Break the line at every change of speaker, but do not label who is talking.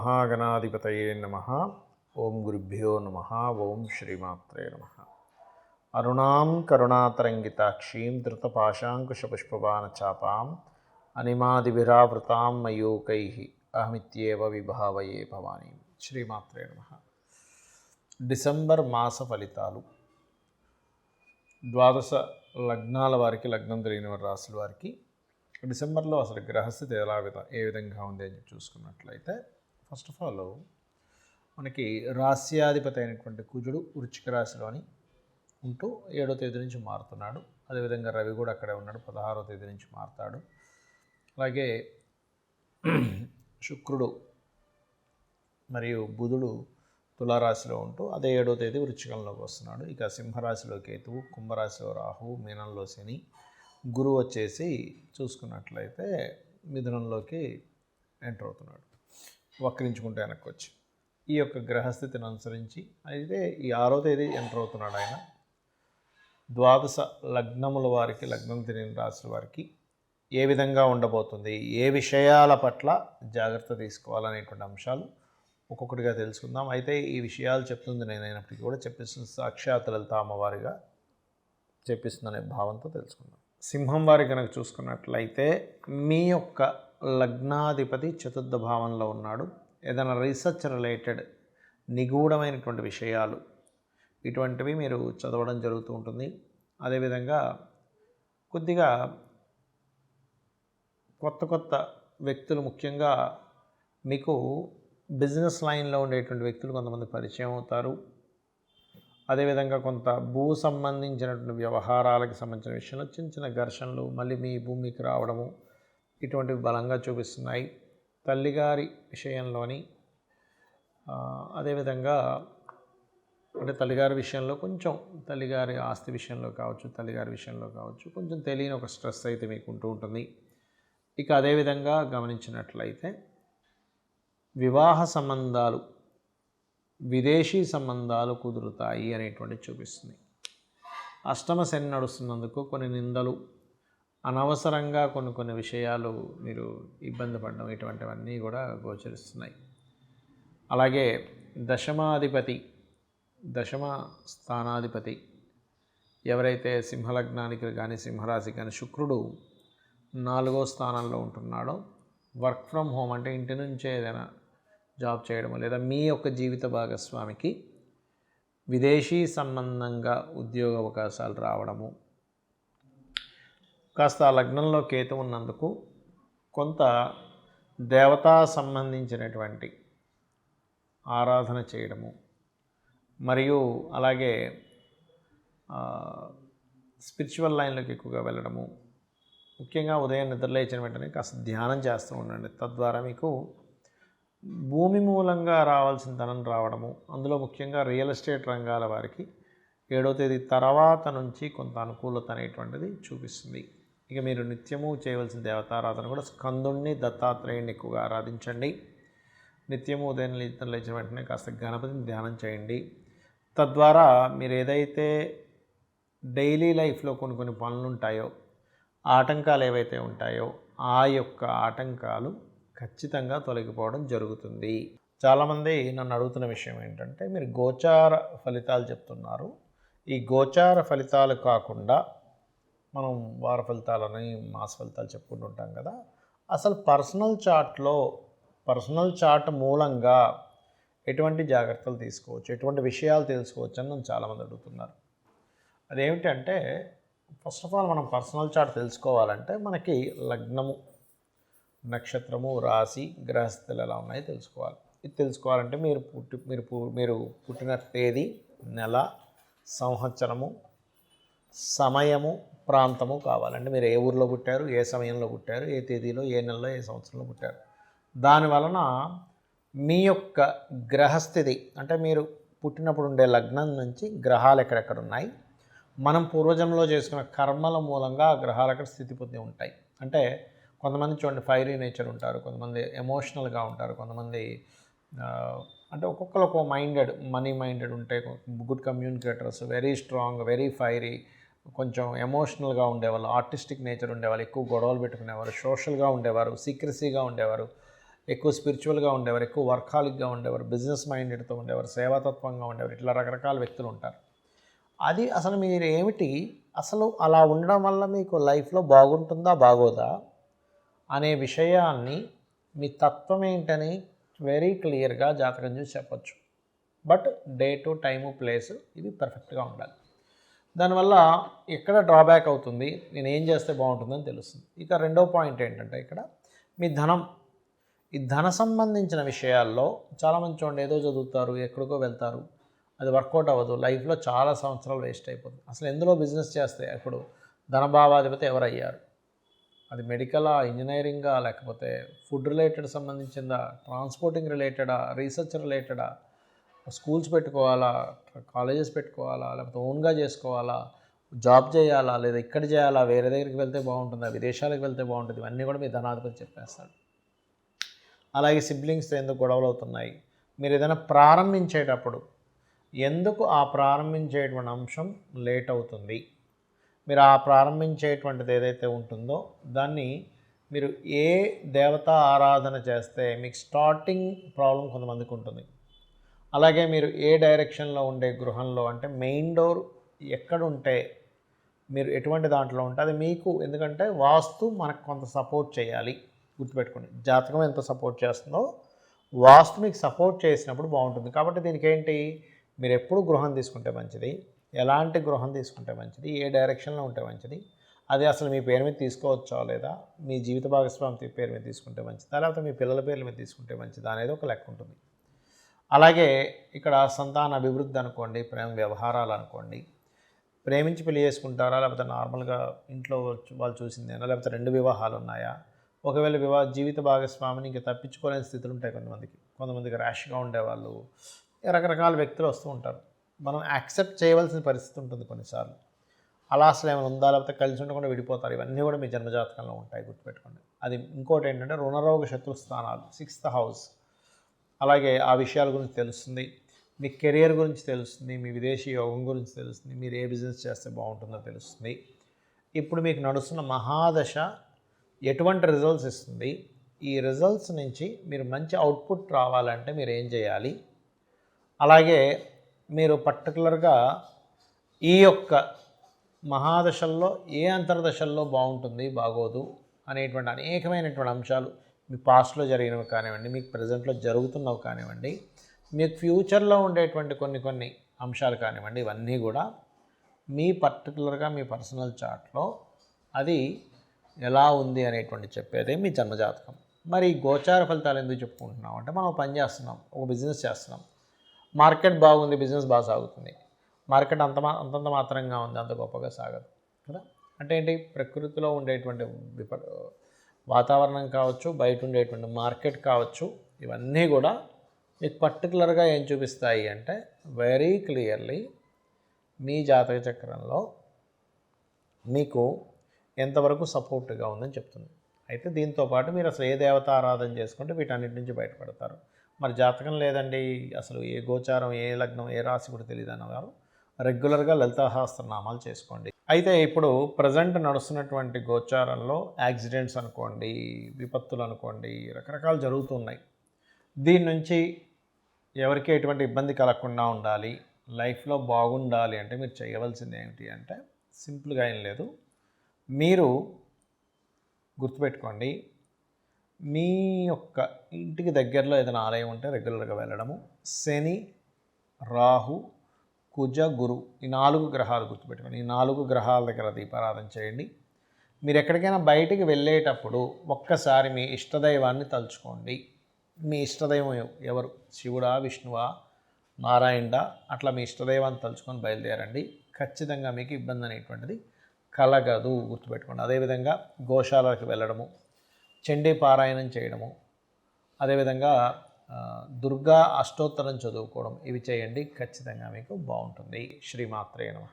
శ్రీమహాగణాధిపతయే నమః. ఓం గురుభ్యో నమః. ఓం శ్రీమాత్రే నమః. అరుణాం కరుణాతరంగితాక్షీం ధృతపాశాంకుశపుష్పబాణచాపాం అనిమాదిభిరావృతాం మయూకైః అహమిత్యేవ విభావయే భవానీ. శ్రీమాత్రే నమః. డిసెంబర్ మాస ఫలితాలు. ద్వాదశ లగ్నాల వారికి, లగ్నం తెలియని రాశుల వారికి డిసెంబర్లో అసలు గ్రహస్థితి ఏ విధంగా ఉంది అని చూసుకున్నట్లయితే, ఫస్ట్ ఆఫ్ ఆల్ మనకి రాస్యాధిపతి అయినటువంటి కుజుడు వృశ్చిక రాశిలోని ఉంటూ 7వ తేదీ నుంచి మారుతున్నాడు. అదేవిధంగా రవి కూడా అక్కడే ఉన్నాడు, 16వ తేదీ నుంచి మారుతాడు. అలాగే శుక్రుడు మరియు బుధుడు తులారాశిలో ఉంటూ అదే 7వ తేదీ వృశ్చికంలోకి వస్తున్నాడు. ఇక సింహరాశిలో కేతువు, కుంభరాశిలో రాహువు, మీనంలో శని, గురువు వచ్చేసి చూసుకున్నట్లయితే మిథునంలోకి ఎంటర్ అవుతున్నాడు, వక్రించుకుంటే వెనక్కి వచ్చి. ఈ యొక్క గ్రహస్థితిని అనుసరించి అయితే ఈ 6వ తేదీ ఎంటర్ అవుతున్నాడు ఆయన. ద్వాదశ లగ్నముల వారికి, లగ్నం తెలియని రాశుల వారికి ఏ విధంగా ఉండబోతుంది, ఏ విషయాల పట్ల జాగ్రత్త తీసుకోవాలనేటువంటి అంశాలు ఒక్కొక్కటిగా తెలుసుకుందాం. అయితే ఈ విషయాలు చెప్తుంది నేనైనప్పటికీ కూడా చెప్పిస్తుంది సాక్షాత్ లలిత అమ్మవారిగా చెప్పిస్తుందనే భావంతో తెలుసుకుందాం. సింహం వారి కనుక చూసుకున్నట్లయితే మీ యొక్క లగ్నాధిపతి చతుర్థ భావంలో ఉన్నాడు. ఏదైనా రీసెర్చ్ రిలేటెడ్ నిగూఢమైనటువంటి విషయాలు ఇటువంటివి మీరు చదవడం జరుగుతూ ఉంటుంది. అదేవిధంగా కొద్దిగా కొత్త వ్యక్తులు, ముఖ్యంగా మీకు బిజినెస్ లైన్లో ఉండేటువంటి వ్యక్తులు కొంతమంది పరిచయం అవుతారు. అదేవిధంగా కొంత భూ సంబంధించినటువంటి వ్యవహారాలకు సంబంధించిన విషయంలో చిన్న చిన్న ఘర్షణలు మళ్ళీ మీ భూమికి రావడము ఇటువంటివి బలంగా చూపిస్తున్నాయి. తల్లిగారి విషయంలోని అదేవిధంగా అంటే తల్లిగారి విషయంలో కొంచెం, తల్లిగారి ఆస్తి విషయంలో కావచ్చు, తల్లిగారి విషయంలో కావచ్చు, కొంచెం తెలియని ఒక స్ట్రెస్ అయితే మీకు ఉంటూ ఉంటుంది. ఇక అదేవిధంగా గమనించినట్లయితే వివాహ సంబంధాలు, విదేశీ సంబంధాలు కుదురుతాయి అనేటువంటి చూపిస్తుంది. అష్టమ శని నడుస్తున్నందుకు కొన్ని నిందలు, అనవసరంగా కొన్ని విషయాలు మీరు ఇబ్బంది పడడం ఇటువంటివన్నీ కూడా గోచరిస్తున్నాయి. అలాగే దశమ స్థానాధిపతి ఎవరైతే సింహలగ్నానికి కానీ సింహరాశికి కానీ శుక్రుడు 4వ స్థానంలో ఉంటున్నాడో, వర్క్ ఫ్రమ్ హోమ్ అంటే ఇంటి నుంచే ఏదైనా జాబ్ చేయడం, లేదా మీ యొక్క జీవిత భాగస్వామికి విదేశీ సంబంధంగా ఉద్యోగ అవకాశాలు రావడము, కాస్త ఆ లగ్నంలో కేతు ఉన్నందుకు కొంత దేవతా సంబంధించినటువంటి ఆరాధన చేయడము, మరియు అలాగే స్పిరిచువల్ లైన్లోకి ఎక్కువగా వెళ్ళడము, ముఖ్యంగా ఉదయం నిద్రలేచిన వెంటనే కాస్త ధ్యానం చేస్తూ ఉండండి. తద్వారా మీకు భూమి మూలంగా రావాల్సిన ధనం రావడము, అందులో ముఖ్యంగా రియల్ ఎస్టేట్ రంగాల వారికి 7వ తేదీ తర్వాత నుంచి కొంత అనుకూలత అనేటువంటిది చూపిస్తుంది. ఇక మీరు నిత్యము చేయవలసిన దేవతారాధన కూడా స్కందుణ్ణి, దత్తాత్రేయుని ఎక్కువగా ఆరాధించండి. నిత్యము ఉదయం లేచిన వెంటనే కాస్త గణపతిని ధ్యానం చేయండి. తద్వారా మీరు ఏదైతే డైలీ లైఫ్లో కొన్ని పనులు ఉంటాయో, ఆటంకాలు ఏవైతే ఉంటాయో ఆ యొక్క ఆటంకాలు ఖచ్చితంగా తొలగిపోవడం జరుగుతుంది. చాలామంది నన్ను అడుగుతున్న విషయం ఏంటంటే, మీరు గోచార ఫలితాలు చెప్తున్నారు, ఈ గోచార ఫలితాలు కాకుండా మనం వార ఫలితాలని, మాస ఫలితాలు చెప్పుకుంటుంటాం కదా, అసలు పర్సనల్ చార్ట్ మూలంగా ఎటువంటి జాగ్రత్తలు తీసుకోవచ్చు, ఎటువంటి విషయాలు తెలుసుకోవచ్చు అని నన్ను చాలామంది అడుగుతున్నారు. అదేమిటంటే, ఫస్ట్ ఆఫ్ ఆల్ మనం పర్సనల్ చార్ట్ తెలుసుకోవాలంటే మనకి లగ్నము, నక్షత్రము, రాశి, గ్రహస్థితులు ఎలా ఉన్నాయో తెలుసుకోవాలి. ఇది తెలుసుకోవాలంటే మీరు పుట్టిన తేదీ, నెల, సంవత్సరము, సమయము, ప్రాంతము కావాలంటే మీరు ఏ ఊరిలో పుట్టారు, ఏ సమయంలో పుట్టారు, ఏ తేదీలో, ఏ నెలలో, ఏ సంవత్సరంలో పుట్టారు. దానివలన మీ యొక్క గ్రహస్థితి అంటే మీరు పుట్టినప్పుడు ఉండే లగ్నం నుంచి గ్రహాలు ఎక్కడెక్కడ ఉన్నాయి, మనం పూర్వజంలో చేసుకున్న కర్మల మూలంగా ఆ గ్రహాలు అక్కడ స్థితి పొంది ఉంటాయి. అంటే కొంతమంది చూడండి ఫైరీ నేచర్ ఉంటారు, కొంతమంది ఎమోషనల్గా ఉంటారు, కొంతమంది అంటే ఒక్కొక్కరు మనీ మైండెడ్ ఉంటే, good communicators, very strong, very fiery, కొంచెం ఎమోషనల్గా ఉండేవాళ్ళు, ఆర్టిస్టిక్ నేచర్ ఉండేవాళ్ళు, ఎక్కువ గొడవలు పెట్టుకునేవారు, సోషల్గా ఉండేవారు, సీక్రసీగా ఉండేవారు, ఎక్కువ స్పిరిచువల్గా ఉండేవారు, ఎక్కువ వర్కాలిక్గా ఉండేవారు, బిజినెస్ మైండెడ్తో ఉండేవారు, సేవాతత్వంగా ఉండేవారు, ఇట్లా రకరకాల వ్యక్తులు ఉంటారు. అది అసలు మీరు ఏమిటి, అసలు అలా ఉండడం వల్ల మీకు లైఫ్లో బాగుంటుందా బాగోదా అనే విషయాన్ని మీ తత్వం ఏంటని వెరీ క్లియర్గా జాతకం చూసి చెప్పచ్చు. బట్ డేటు, టైము, ప్లేసు ఇవి పర్ఫెక్ట్గా ఉండాలి. దానివల్ల ఎక్కడ డ్రాబ్యాక్ అవుతుంది, నేను ఏం చేస్తే బాగుంటుందని తెలుస్తుంది. ఇక రెండో పాయింట్ ఏంటంటే ఇక్కడ మీ ధనం, ఈ ధన సంబంధించిన విషయాల్లో చాలామంది చూడండి ఏదో చదువుతారు, ఎక్కడికో వెళ్తారు, అది వర్కౌట్ అవ్వదు, లైఫ్లో చాలా సంవత్సరాలు వేస్ట్ అయిపోతుంది. అసలు ఎందులో బిజినెస్ చేస్తే ఇప్పుడు ధనభావాధిపతి ఎవరయ్యారు, అది మెడికలా, ఇంజనీరింగా, లేకపోతే ఫుడ్ రిలేటెడ్ సంబంధించిందా, ట్రాన్స్పోర్టింగ్ రిలేటెడా, రీసెర్చ్ రిలేటెడా, స్కూల్స్ పెట్టుకోవాలా, కాలేజెస్ పెట్టుకోవాలా, లేకపోతే ఓన్గా చేసుకోవాలా, జాబ్ చేయాలా, లేదా ఇక్కడ చేయాలా, వేరే దగ్గరికి వెళ్తే బాగుంటుందా, విదేశాలకు వెళ్తే బాగుంటుంది, ఇవన్నీ కూడా మీ ధనాధిపతి చెప్పేస్తాడు. అలాగే సిబ్లింగ్స్తో ఎందుకు గొడవలు అవుతున్నాయి, మీరు ఏదైనా ప్రారంభించేటప్పుడు ఎందుకు ఆ ప్రారంభించేటువంటి అంశం లేట్ అవుతుంది, మీరు ఆ ప్రారంభించేటువంటిది ఏదైతే ఉంటుందో దాన్ని మీరు ఏ దేవతా ఆరాధన చేస్తే మీకు స్టార్టింగ్ ప్రాబ్లం కొంతమందికి ఉంటుంది. అలాగే మీరు ఏ డైరెక్షన్లో ఉండే గృహంలో, అంటే మెయిన్ డోర్ ఎక్కడుంటే మీరు ఎటువంటి దాంట్లో ఉంటే అది మీకు, ఎందుకంటే వాస్తు మనకు కొంత సపోర్ట్ చేయాలి. గుర్తుపెట్టుకోండి, జాతకం ఎంత సపోర్ట్ చేస్తుందో వాస్తు మీకు సపోర్ట్ చేసినప్పుడు బాగుంటుంది. కాబట్టి దీనికి ఏంటి, మీరు ఎప్పుడు గృహం తీసుకుంటే మంచిది, ఎలాంటి గృహం తీసుకుంటే మంచిది, ఏ డైరెక్షన్లో ఉంటే మంచిది, అది అసలు మీ పేరు మీద తీసుకోవచ్చా లేదా, మీ జీవిత భాగస్వామి పేరు మీద తీసుకుంటే మంచిదా, లేకపోతే మీ పిల్లల పేర్ల మీద తీసుకుంటే మంచిదా అనేది ఒక లెక్క ఉంటుంది. అలాగే ఇక్కడ సంతాన అభివృద్ధి అనుకోండి, ప్రేమ వ్యవహారాలు అనుకోండి, ప్రేమించి పెళ్లి చేసుకుంటారా, లేకపోతే నార్మల్గా ఇంట్లో వాళ్ళు చూసిందేనా, లేకపోతే 2 వివాహాలు ఉన్నాయా, ఒకవేళ జీవిత భాగస్వామిని ఇంకా తప్పించుకోలేని స్థితులు ఉంటాయి కొంతమందికి ర్యాష్గా ఉండేవాళ్ళు, రకరకాల వ్యక్తులు వస్తూ ఉంటారు. మనం యాక్సెప్ట్ చేయవలసిన పరిస్థితి ఉంటుంది కొన్నిసార్లు. అలా అసలు ఏమైనా ఉందా, లేకపోతే కలిసి ఉండకుండా విడిపోతారు, ఇవన్నీ కూడా మీ జన్మజాతకంలో ఉంటాయి, గుర్తుపెట్టుకోండి. అది ఇంకోటి ఏంటంటే రుణరోగ శత్రు స్థానాలు, 6th హౌస్, అలాగే ఆ విషయాల గురించి తెలుస్తుంది, మీ కెరియర్ గురించి తెలుస్తుంది, మీ విదేశీ యోగం గురించి తెలుస్తుంది, మీరు ఏ బిజినెస్ చేస్తే బాగుంటుందో తెలుస్తుంది. ఇప్పుడు మీకు నడుస్తున్న మహాదశ ఎటువంటి రిజల్ట్స్ ఇస్తుంది, ఈ రిజల్ట్స్ నుంచి మీరు మంచి అవుట్పుట్ రావాలంటే మీరు ఏం చేయాలి, అలాగే మీరు పర్టికులర్గా ఈ యొక్క మహాదశల్లో ఏ అంతర్దశల్లో బాగుంటుంది బాగోదు అనేటువంటి అనేకమైనటువంటి అంశాలు, మీ పాస్ట్లో జరిగినవి కానివ్వండి, మీకు ప్రజెంట్లో జరుగుతున్నవి కానివ్వండి, మీకు ఫ్యూచర్లో ఉండేటువంటి కొన్ని అంశాలు కానివ్వండి, ఇవన్నీ కూడా మీ పర్టికులర్గా మీ పర్సనల్ చార్ట్లో అది ఎలా ఉంది అనేటువంటి చెప్పేదే మీ జన్మజాతకం. మరి గోచార ఫలితాలు ఎందుకు చెప్పుకుంటున్నాం అంటే, మనం పని చేస్తున్నాం, ఒక బిజినెస్ చేస్తున్నాం, మార్కెట్ బాగుంది, బిజినెస్ బాగా సాగుతుంది, మార్కెట్ అంతంత మాత్రంగా ఉంది, అంత గొప్పగా సాగదు కదా. అంటే ఏంటి, ప్రకృతిలో ఉండేటువంటి వాతావరణం కావచ్చు, బయట ఉండేటువంటి మార్కెట్ కావచ్చు, ఇవన్నీ కూడా మీకు పర్టికులర్గా ఏం చూపిస్తాయి అంటే వెరీ క్లియర్లీ మీ జాతక చక్రంలో మీకు ఎంతవరకు సపోర్ట్గా ఉందని చెప్తుంది. అయితే దీంతోపాటు మీరు అసలు ఏ దేవత ఆరాధన చేసుకుంటే వీటన్నిటి నుంచి బయటపడతారు. మరి జాతకం లేదండి, అసలు ఏ గోచారం, ఏ లగ్నం, ఏ రాశి కూడా తెలియదు అన్నవారు రెగ్యులర్గా లలితాసహస్రనామాలు చేసుకోండి. అయితే ఇప్పుడు ప్రజెంట్ నడుస్తున్నటువంటి గోచారంలో యాక్సిడెంట్స్ అనుకోండి, విపత్తులు అనుకోండి, రకరకాలు జరుగుతున్నాయి. దీని నుంచి ఎవరికి ఎటువంటి ఇబ్బంది కలగకుండా ఉండాలి, లైఫ్లో బాగుండాలి అంటే మీరు చేయవలసింది ఏమిటి అంటే సింపుల్గా ఏం లేదు. మీరు గుర్తుపెట్టుకోండి, మీ యొక్క ఇంటికి దగ్గరలో ఏదైనా ఆలయం ఉంటే రెగ్యులర్గా వెళ్ళడము, శని, రాహు, కుజ, గురు, ఈ 4 గ్రహాలు గుర్తుపెట్టుకోండి, ఈ 4 గ్రహాల దగ్గర దీపారాధన చేయండి. మీరు ఎక్కడికైనా బయటికి వెళ్ళేటప్పుడు ఒక్కసారి మీ ఇష్టదైవాన్ని తలుచుకోండి. మీ ఇష్టదైవం ఎవరు, శివుడా, విష్ణువా, నారాయణుడా, అట్లా మీ ఇష్టదైవాన్ని తలుచుకొని బయలుదేరండి. ఖచ్చితంగా మీకు ఇబ్బంది అనేటువంటిది కలగదు, గుర్తుపెట్టుకోండి. అదేవిధంగా గోశాలకు వెళ్ళడము, చండీ పారాయణం చేయడము, అదేవిధంగా దుర్గా అష్టోత్తరం చదువుకోవడం, ఇవి చేయండి, ఖచ్చితంగా మీకు బాగుంటుంది. శ్రీమాత్రే నమః.